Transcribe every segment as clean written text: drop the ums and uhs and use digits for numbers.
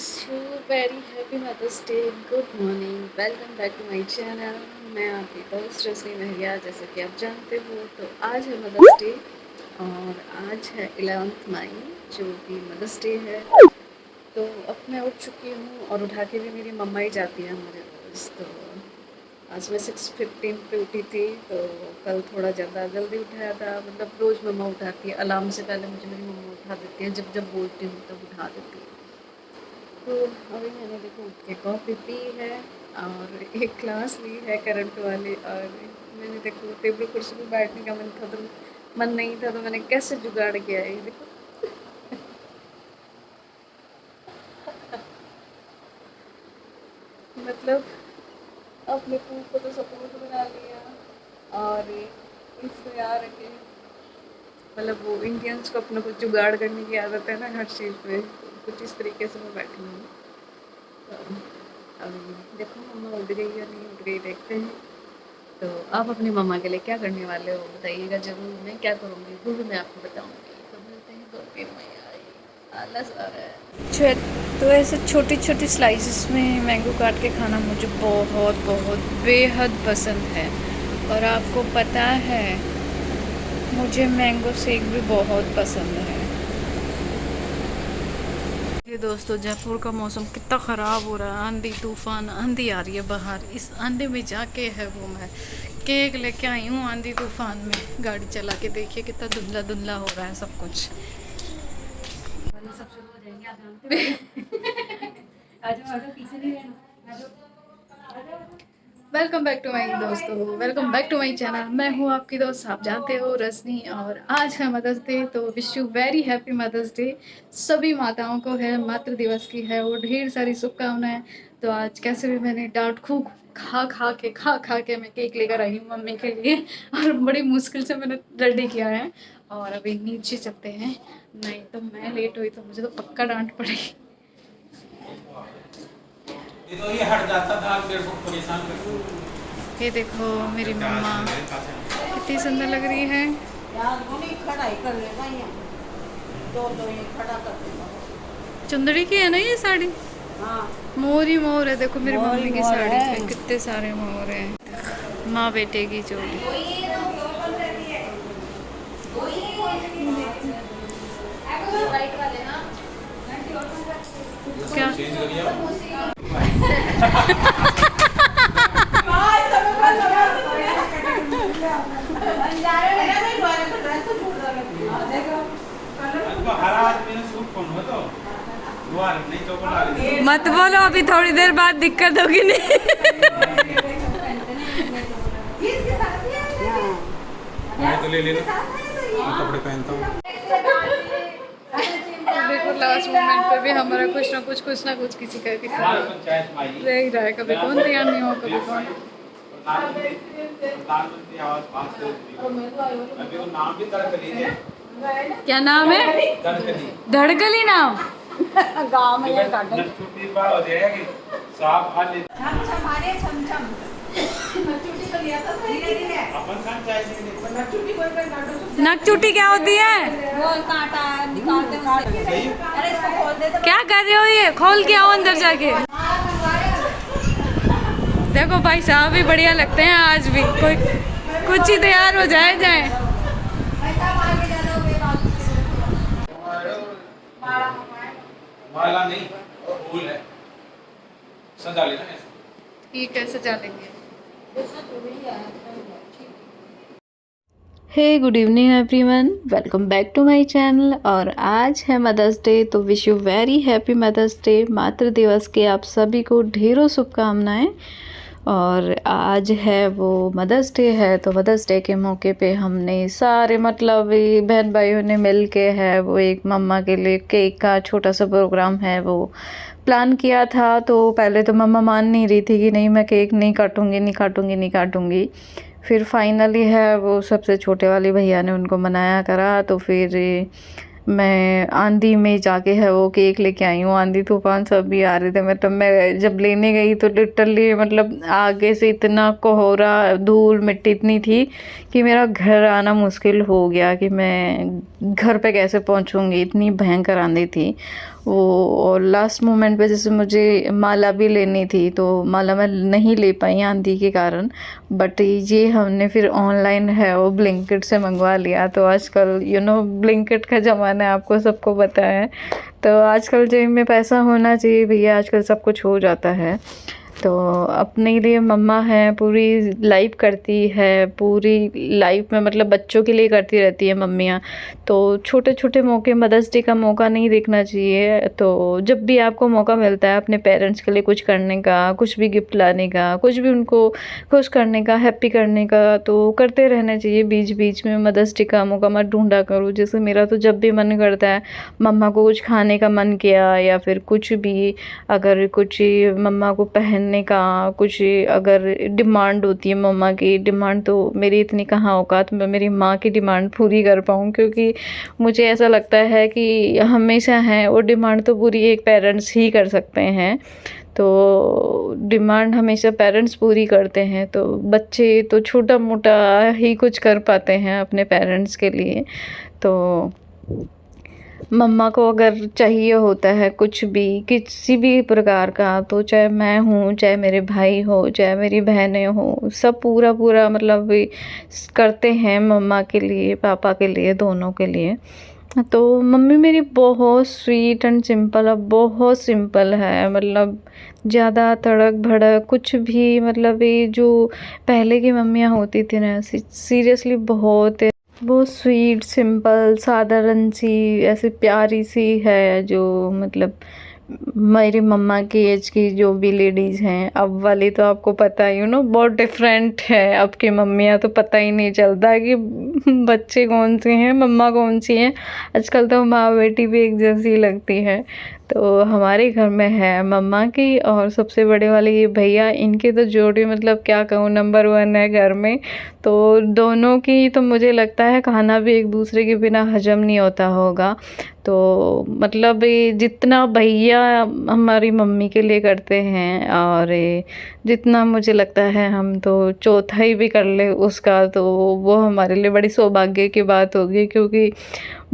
Wish you very happy mother's day. Good morning, welcome back to my channel. मैं आपकी दोस्त रश्मि महरिया। जैसे कि आप जानते हो तो आज है मदर्स डे और आज है 11 मई जो कि मदर्स डे है। तो अब मैं उठ चुकी हूँ और उठा के भी मेरी मम्मा ही जाती है हमारे रोज़। तो आज मैं 6:15 पे उठी थी। तो कल थोड़ा ज़्यादा जल्दी उठाया था, मतलब रोज़ मम्मा उठाती है, अलार्म से पहले मुझे मेरी मम्मा उठा देती है। जब जब बोलती हूँ तब उठा देती है। तो अभी मैंने देखो उठ के कॉफ़ी पी है और एक क्लास ली है करंट वाली। और मैंने देखो टेबल कुर्सी पे बैठने का मन नहीं था, तो मैंने कैसे जुगाड़ किया है ये देखो। मतलब अपने फूल को तो सपोर्ट बना लिया और इसको यार रखे। मतलब वो इंडियंस को अपना कुछ जुगाड़ करने की आदत है ना हर चीज़ में। तो कुछ इस तरीके से मैं बैठी हूँ। तो अभी देखो मम्मा उठ गई या नहीं उठ गई, देखते हैं। तो आप अपनी मम्मा के लिए क्या करने वाले हो बताइएगा ज़रूर। मैं क्या करूँगी वो भी मैं आपको बताऊँगी। तो मिलते हैं 2-3 मई। आलस आ रहा है। तो ऐसे छोटी छोटी स्लाइसेस में मैंगो काट के खाना मुझे बहुत बहुत बेहद पसंद है। और आपको पता है मुझे मैंगो शेक भी बहुत पसंद है। ये दोस्तों जयपुर का मौसम कितना ख़राब हो रहा है। आंधी तूफान आंधी आ रही है बाहर। इस आंधी में जाके है वो मैं केक लेके आई हूँ। आंधी तूफान में गाड़ी चला के देखिए कितना धुंधला धुंधला हो रहा है सब कुछ। वेलकम बैक टू माई दोस्तों, welcome back to my channel. मैं हूँ आपकी दोस्त, आप जानते हो, रजनी। और आज है मदर्स डे, तो wish you very happy mother's day. सभी माताओं को है, मातृ दिवस की है वो ढेर सारी शुभकामनाएं। तो आज कैसे भी मैंने डांट खूब खा के मैं केक लेकर आई हूँ मम्मी के लिए। और बड़ी मुश्किल से मैंने रेडी किया है। और अभी नीचे चलते हैं, नहीं तो मैं लेट हुई तो मुझे तो पक्का डांट पड़ेगी। तो ये हट जाता था, मेरे को परेशान करता। ये देखो मेरी मम्मा कितनी सुंदर लग रही है। चुंदड़ी की है ना ये साड़ी। हाँ। मोर ही मोर है। देखो मेरी मम्मी की साड़ी पे कितने सारे मोर हैं। माँ बेटे की जोड़ी। क्या मत बोलो, अभी थोड़ी देर बाद दिक्कत होगी। नहीं मैं तो ले लेना कपड़े पहनता हूँ। देखो लास्ट मोमेंट पे भी हमारा कुछ ना कुछ किसी का रह ही रहा है। कभी कौन तैयार नहीं हो, कभी कौन। क्या नाम है? धड़कली नाम। गाँव में नकचुटी क्या होती है? वो कांटा निकालते हैं। अरे इसको खोल दे। क्या कर रहे हो? ये खोल के आओ अंदर जाके। देखो भाई साहब भी बढ़िया लगते हैं। आज भी कोई कुछ ही तैयार हो जाए। माला नहीं, फूल है, सजा लेना। ठीक है, सजा लेंगे। Hey good evening everyone, welcome back to my channel. और आज है मदर्स डे, तो wish you very happy mother's day. मातृ दिवस के आप सभी को ढेरों शुभकामनाएं। और आज है वो मदर्स डे है, तो मदर्स डे के मौके पे हमने सारे मतलब बहन भाइयों ने मिल के है वो एक मम्मा के लिए केक का छोटा सा प्रोग्राम है वो प्लान किया था। तो पहले तो मम्मा मान नहीं रही थी कि नहीं मैं केक नहीं काटूंगी। फिर फाइनली है वो सबसे छोटे वाले भैया ने उनको मनाया करा। तो फिर मैं आंधी में जाके है वो केक लेके आई हूँ। आंधी तूफान सब भी आ रहे थे, मतलब मैं जब लेने गई तो लिटरली मतलब आगे से इतना कोहरा धूल मिट्टी इतनी थी कि मेरा घर आना मुश्किल हो गया कि मैं घर पे कैसे पहुँचूँगी, इतनी भयंकर आंधी थी वो। और लास्ट मोमेंट पे जैसे मुझे माला भी लेनी थी तो माला मैं नहीं ले पाई आंधी के कारण। बट ये हमने फिर ऑनलाइन है वो ब्लिंकिट से मंगवा लिया। तो आजकल ब्लिंकिट का ज़माना है, आपको सबको पता है। तो आजकल जेब में पैसा होना चाहिए भैया, आजकल सब कुछ हो जाता है। तो अपने लिए मम्मा है, पूरी लाइफ करती है, पूरी लाइफ में मतलब बच्चों के लिए करती रहती है मम्मियाँ। तो छोटे छोटे मौके, मदर्स डे का मौका नहीं देखना चाहिए। तो जब भी आपको मौका मिलता है अपने पेरेंट्स के लिए कुछ करने का, कुछ भी गिफ्ट लाने का, कुछ भी उनको खुश करने का, हैप्पी करने का, तो करते रहना चाहिए। बीच बीच में मदर्स डे का मौका मत ढूंढा करो। जैसे मेरा तो जब भी मन करता है, मम्मा को कुछ खाने का मन किया या फिर कुछ भी, अगर कुछ मम्मा को पहनने का कुछ अगर डिमांड होती है, मम्मा की डिमांड, तो मेरी इतनी कहाँ औकात मैं मेरी माँ की डिमांड पूरी कर पाऊँ। क्योंकि मुझे ऐसा लगता है कि हमेशा है वो डिमांड तो पूरी एक पेरेंट्स ही कर सकते हैं। तो डिमांड हमेशा पेरेंट्स पूरी करते हैं, तो बच्चे तो छोटा मोटा ही कुछ कर पाते हैं अपने पेरेंट्स के लिए। तो मम्मा को अगर चाहिए होता है कुछ भी, किसी भी प्रकार का, तो चाहे मैं हूँ, चाहे मेरे भाई हो, चाहे मेरी बहनें हो, सब पूरा पूरा मतलब करते हैं मम्मा के लिए, पापा के लिए, दोनों के लिए। तो मम्मी मेरी बहुत स्वीट एंड सिंपल है, बहुत सिंपल है। मतलब ज़्यादा तड़क भड़क कुछ भी, मतलब ये जो पहले की मम्मियाँ होती थी ना, सीरियसली बहुत स्वीट सिंपल साधारण सी, ऐसे प्यारी सी है। जो मतलब मेरी मम्मा की एज की जो भी लेडीज़ हैं, अब वाली तो आपको पता ही बहुत डिफरेंट है। अब की मम्मियाँ तो पता ही नहीं चलता कि बच्चे कौन से हैं, मम्मा कौन सी हैं। आजकल तो माँ बेटी भी एक जैसी लगती है। तो हमारे घर में है मम्मा की और सबसे बड़े वाले ये भैया, इनकी तो जोड़ी मतलब क्या कहूँ, नंबर 1 है घर में। तो दोनों की तो मुझे लगता है खाना भी एक दूसरे के बिना हजम नहीं होता होगा। तो मतलब ये जितना भैया हमारी मम्मी के लिए करते हैं, और ये जितना मुझे लगता है हम तो चौथाई भी कर ले उसका, तो वो हमारे लिए बड़ी सौभाग्य की बात होगी। क्योंकि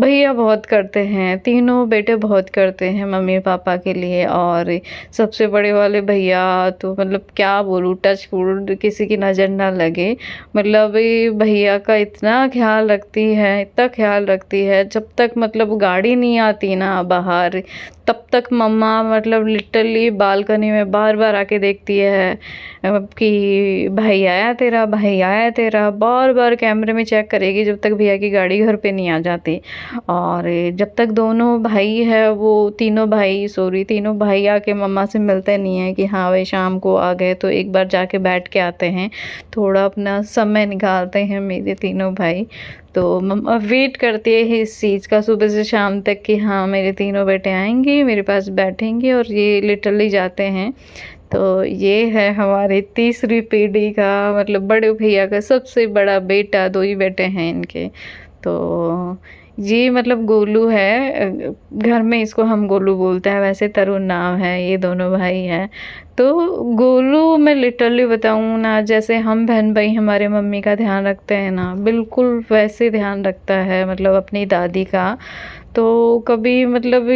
भैया बहुत करते हैं, तीनों बेटे बहुत करते हैं मम्मी पापा के लिए। और सबसे बड़े वाले भैया तो मतलब क्या बोलूँ, टच वुड किसी की नज़र ना लगे। मतलब ये भैया का इतना ख्याल रखती है, इतना ख्याल रखती है। जब तक मतलब गाड़ी नहीं आती ना बाहर, तब तक मम्मा मतलब लिटरली बालकनी में बार बार आके देखती है कि भाई आया तेरा, भाई आया तेरा, बार बार कैमरे में चेक करेगी जब तक भैया की गाड़ी घर पे नहीं आ जाती। और जब तक दोनों भाई है, वो तीनों भाई आके मम्मा से मिलते नहीं हैं कि हाँ भाई शाम को आ गए, तो एक बार जाके बैठ के आते हैं, थोड़ा अपना समय निकालते हैं मेरे तीनों भाई। तो मम्मा वेट करती है इस चीज़ का सुबह से शाम तक कि हाँ मेरे तीनों बेटे आएंगे, मेरे पास बैठेंगे, और ये लिटरली जाते हैं। तो ये है हमारी तीसरी पीढ़ी का, मतलब बड़े भैया का सबसे बड़ा बेटा, 2 ही बेटे हैं इनके। तो ये मतलब गोलू है, घर में इसको हम गोलू बोलते हैं, वैसे तरुण नाम है, ये दोनों भाई हैं। तो गोलू मैं लिटरली बताऊँ ना, जैसे हम बहन भाई हमारे मम्मी का ध्यान रखते हैं ना, बिल्कुल वैसे ध्यान रखता है, मतलब अपनी दादी का। तो कभी मतलब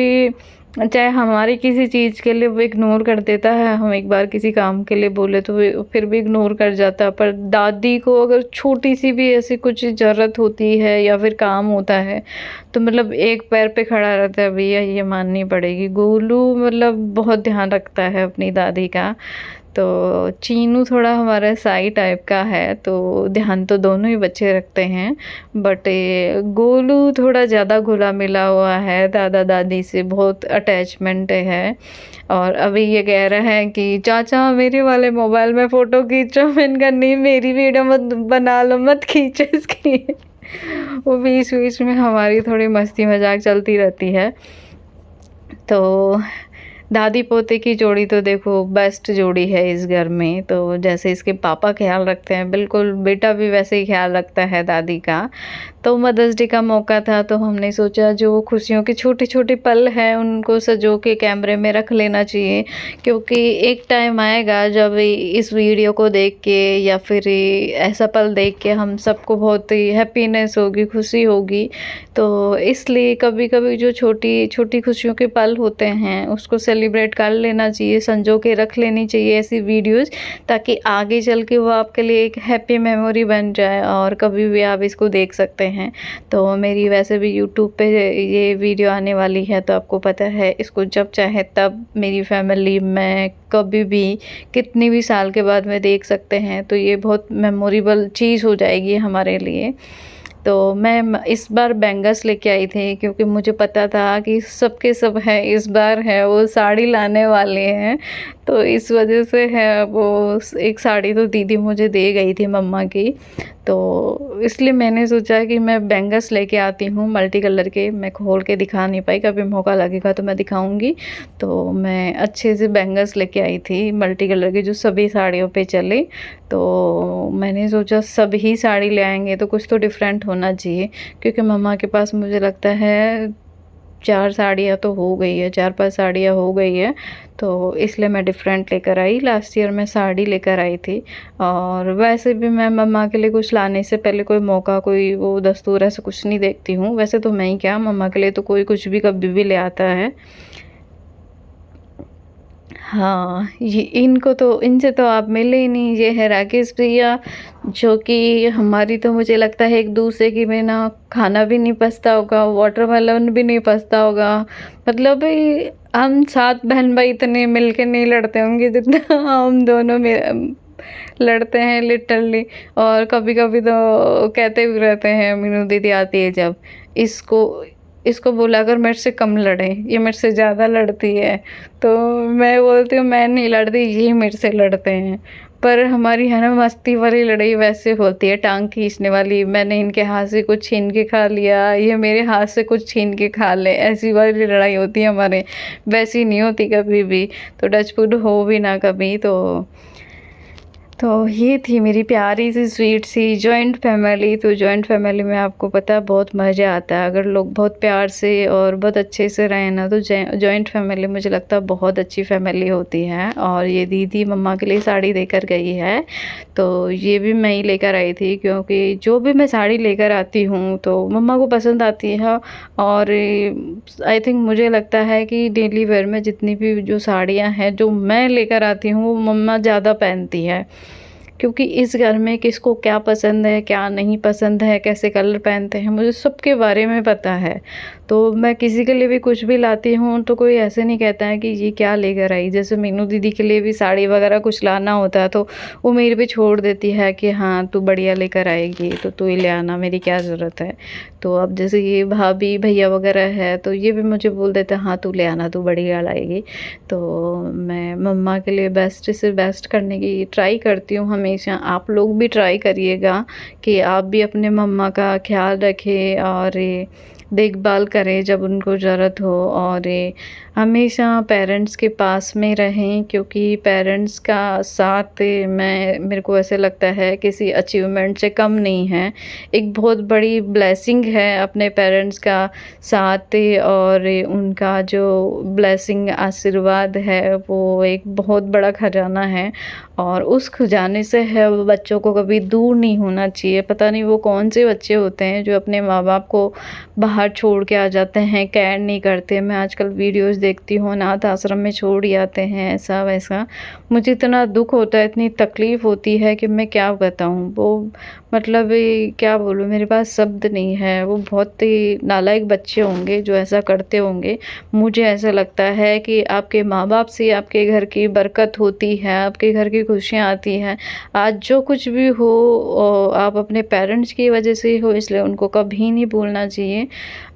चाहे हमारी किसी चीज़ के लिए वो इग्नोर कर देता है, हम एक बार किसी काम के लिए बोले तो वो फिर भी इग्नोर कर जाता है। पर दादी को अगर छोटी सी भी ऐसी कुछ ज़रूरत होती है या फिर काम होता है, तो मतलब एक पैर पे खड़ा रहता है, भैया ये माननी पड़ेगी। गोलू मतलब बहुत ध्यान रखता है अपनी दादी का। तो चीनू थोड़ा हमारा साई टाइप का है, तो ध्यान तो दोनों ही बच्चे रखते हैं। बट गोलू थोड़ा ज़्यादा घुला मिला हुआ है, दादा दादी से बहुत अटैचमेंट है। और अभी ये कह रहा है कि चाचा मेरे वाले मोबाइल में फ़ोटो खींचो। मैंने कहा नहीं, मेरी वीडियो मत बना लो, मत खींचो इसकी। वो बीच बीच में हमारी थोड़ी मस्ती मजाक चलती रहती है। तो दादी पोते की जोड़ी तो देखो बेस्ट जोड़ी है इस घर में। तो जैसे इसके पापा ख्याल रखते हैं, बिल्कुल बेटा भी वैसे ही ख्याल रखता है दादी का। तो मदर्स डे का मौका था तो हमने सोचा जो खुशियों के छोटे-छोटे पल हैं उनको सँजो के कैमरे में रख लेना चाहिए, क्योंकि एक टाइम आएगा जब इस वीडियो को देख के या फिर ऐसा पल देख के हम सबको बहुत ही हैप्पीनेस होगी, खुशी होगी। तो इसलिए कभी-कभी जो छोटी-छोटी खुशियों के पल होते हैं उसको सेलिब्रेट कर लेना चाहिए, सँजो के रख लेनी चाहिए ऐसी वीडियोज़, ताकि आगे चल के वो आपके लिए एक हैप्पी मेमोरी बन जाए और कभी भी आप इसको देख सकते हैं। तो मेरी वैसे भी यूट्यूब पे ये वीडियो आने वाली है, तो आपको पता है इसको जब चाहे तब मेरी फैमिली में कभी भी कितनी भी साल के बाद में देख सकते हैं। तो ये बहुत मेमोरेबल चीज़ हो जाएगी हमारे लिए। तो मैं इस बार बैंगल्स लेके आई थी, क्योंकि मुझे पता था कि सबके सब है इस बार है वो साड़ी लाने वाले हैं। तो इस वजह से है वो एक साड़ी तो दीदी मुझे दे गई थी मम्मा की। तो इसलिए मैंने सोचा कि मैं बैंगल्स लेके आती हूँ मल्टी कलर के। मैं खोल के दिखा नहीं पाई, कभी मौका लगेगा तो मैं दिखाऊंगी। तो मैं अच्छे से बैंगल्स लेके आई थी मल्टी कलर के, जो सभी साड़ियों पे चले। तो मैंने सोचा सब ही साड़ी ले आएंगे तो कुछ तो डिफरेंट होना चाहिए, क्योंकि मम्मा के पास मुझे लगता है 4 साड़ियाँ तो हो गई है, 4-5 साड़ियाँ हो गई है। तो इसलिए मैं डिफरेंट लेकर आई। लास्ट ईयर मैं साड़ी लेकर आई थी। और वैसे भी मैं मम्मा के लिए कुछ लाने से पहले कोई मौका, कोई वो दस्तूर ऐसा कुछ नहीं देखती हूँ। वैसे तो मैं ही क्या, मम्मा के लिए तो कोई कुछ भी कभी भी ले आता है। हाँ, ये इनको तो इनसे तो आप मिले ही नहीं। ये है राकेश भैया, जो कि हमारी तो मुझे लगता है एक दूसरे के बिना खाना भी नहीं पचता होगा, वाटरमेलन भी नहीं पचता होगा। मतलब हम 7 बहन भाई इतने मिलके नहीं लड़ते होंगे जितना हम दोनों में लड़ते हैं लिटरली। और कभी कभी तो कहते भी रहते हैं, मीनू दीदी आती है जब, इसको इसको बोला कर मेरे से कम लड़े, ये मेरे से ज़्यादा लड़ती है। तो मैं बोलती हूँ मैं नहीं लड़ती, ये मेरे से लड़ते हैं। पर हमारी है ना मस्ती वाली लड़ाई वैसे होती है, टांग खींचने वाली। मैंने इनके हाथ से कुछ छीन के खा लिया, ये मेरे हाथ से कुछ छीन के खा ले, ऐसी वाली लड़ाई होती है हमारे। वैसी नहीं होती कभी भी। तो टचवुड हो भी ना कभी। तो ये थी मेरी प्यारी सी स्वीट सी जॉइंट फैमिली। तो जॉइंट फैमिली में आपको पता है बहुत मज़ा आता है, अगर लोग बहुत प्यार से और बहुत अच्छे से रहें ना, तो जॉइंट फैमिली मुझे लगता है बहुत अच्छी फैमिली होती है। और ये दीदी मम्मा के लिए साड़ी देकर गई है, तो ये भी मैं ही लेकर आई थी, क्योंकि जो भी मैं साड़ी लेकर आती हूँ तो मम्मा को पसंद आती है। और आई थिंक मुझे लगता है कि डेली वेयर में जितनी भी जो साड़ियाँ हैं जो मैं लेकर आती हूँ वो मम्मा ज़्यादा पहनती है, क्योंकि इस घर में किसको क्या पसंद है, क्या नहीं पसंद है, कैसे कलर पहनते हैं, मुझे सबके बारे में पता है। तो मैं किसी के लिए भी कुछ भी लाती हूँ तो कोई ऐसे नहीं कहता है कि ये क्या लेकर आई। जैसे मीनू दीदी के लिए भी साड़ी वगैरह कुछ लाना होता है तो वो मेरे पे छोड़ देती है कि हाँ तू बढ़िया लेकर आएगी तो तू ही ले आना, मेरी क्या ज़रूरत है। तो अब जैसे ये भाभी भैया वगैरह है तो ये भी मुझे बोल देते हैं हाँ तू ले आना, तू बढ़िया लाएगी। तो मैं मम्मा के लिए बेस्ट से बेस्ट करने की ट्राई करती हूँ हमेशा। आप लोग भी ट्राई करिएगा कि आप भी अपने मम्मा का ख्याल रखें और देखभाल करें जब उनको ज़रूरत हो। और हमेशा पेरेंट्स के पास में रहें, क्योंकि पेरेंट्स का साथ मेरे को ऐसे लगता है किसी अचीवमेंट से कम नहीं है। एक बहुत बड़ी ब्लेसिंग है अपने पेरेंट्स का साथ, और उनका जो ब्लेसिंग आशीर्वाद है वो एक बहुत बड़ा खजाना है। और उस खजाने से है वो बच्चों को कभी दूर नहीं होना चाहिए। पता नहीं वो कौन से बच्चे होते हैं जो अपने माँ बाप को बाहर छोड़ के आ जाते हैं, केयर नहीं करते। मैं आजकल वीडियोस देखती हूँ, अनाथ आश्रम में छोड़ ही आते हैं, ऐसा वैसा। मुझे इतना दुख होता है, इतनी तकलीफ़ होती है कि मैं क्या बताऊँ। वो मतलब क्या बोलूँ, मेरे पास शब्द नहीं है। वो बहुत ही नालायक बच्चे होंगे जो ऐसा करते होंगे। मुझे ऐसा लगता है कि आपके माँ बाप से आपके घर की बरकत होती है, आपके घर की खुशियाँ आती हैं। आज जो कुछ भी हो आप अपने पेरेंट्स की वजह से हो, इसलिए उनको कभी नहीं भूलना चाहिए।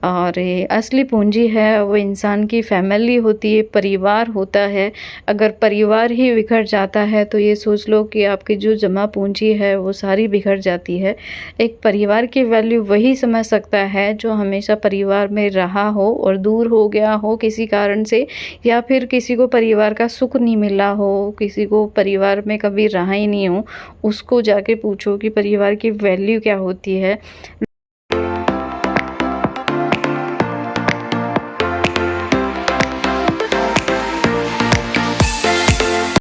और असली पूंजी है वो इंसान की फैमिली होती है, परिवार होता है। अगर परिवार ही बिखर जाता है तो ये सोच लो कि आपकी जो जमा पूंजी है वो सारी बिखर जाती जाती है। एक परिवार की वैल्यू वही समझ सकता है जो हमेशा परिवार में रहा हो और दूर हो गया हो किसी कारण से, या फिर किसी को परिवार का सुख नहीं मिला हो, किसी को परिवार में कभी रहा ही नहीं हो, उसको जाके पूछो कि परिवार की वैल्यू क्या होती है।